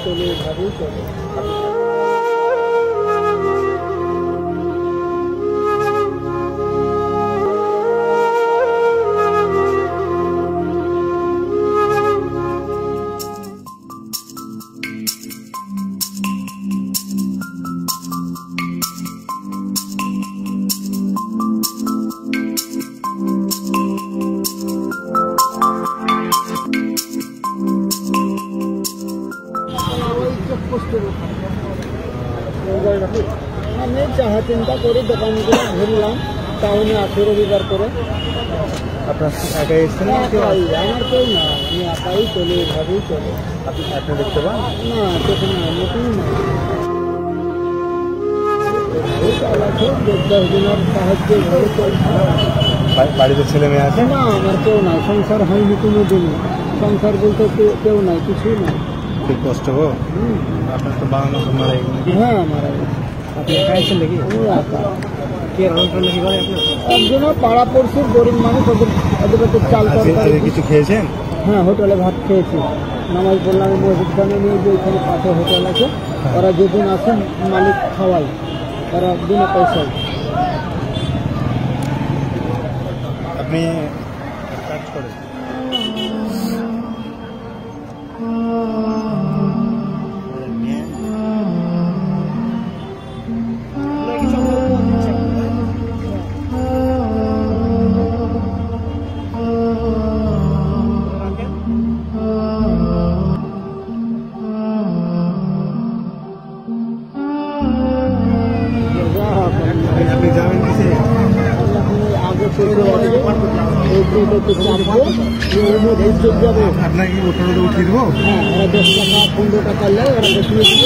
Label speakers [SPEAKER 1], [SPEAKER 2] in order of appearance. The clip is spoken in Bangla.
[SPEAKER 1] চলে, এভাবেই চলে। আমি চাহা চিন্তা করে দোকানগুলো ঘুরলাম টাউনে আছে রবিবার করে।
[SPEAKER 2] আপনার একাই এসেছেন?
[SPEAKER 1] আমার কেউ না, আমি একাই চলে, এভাবেই চলে।
[SPEAKER 2] আপনি দেখতে পান
[SPEAKER 1] না, চোখে না, মোটেই না। 10 জনের সাহায্যে ঘরে চলছে।
[SPEAKER 2] বাড়িতে ছেলে মেয়ে আছে?
[SPEAKER 1] না, আমার কেউ নাই, সংসার হয়নি কোনোদিনই। সংসার বলতে কেউ নাই, কিছুই নাই।
[SPEAKER 2] খুব কষ্ট গো। আপনার তো বাবা মা মারা গেছে?
[SPEAKER 1] হ্যাঁ, মারা গেছে।
[SPEAKER 2] আপনি একা এসেছেন নাকি?
[SPEAKER 1] আমি একা।
[SPEAKER 2] কে রান্না টান্না কি করে আপনার?
[SPEAKER 1] একজনের পাড়া পড়ছে, গরিব মানুষ, ওদের চাল তরকারি
[SPEAKER 2] কিছু খেয়েছেন?
[SPEAKER 1] হ্যাঁ, হোটেলে ভাত খেয়েছি। নামাজ পড়লাম মসজিদ খানে নিয়ে, যে ওইখানে পাশে হোটেল আছে, ওরা যেদিন আসেন মালিক খাওয়াই, ওরা বিনা পয়সায়।
[SPEAKER 2] আপনি কাজ করেন? আপনি যাবেন কিসে?
[SPEAKER 1] আগে চলে যাবে।
[SPEAKER 2] আপনাকে কি ওটা উঠিয়ে দেবো?
[SPEAKER 1] হ্যাঁ, ওরা 10 টাকা 15 টাকা নেয়, ওরা দেখিয়ে দিব।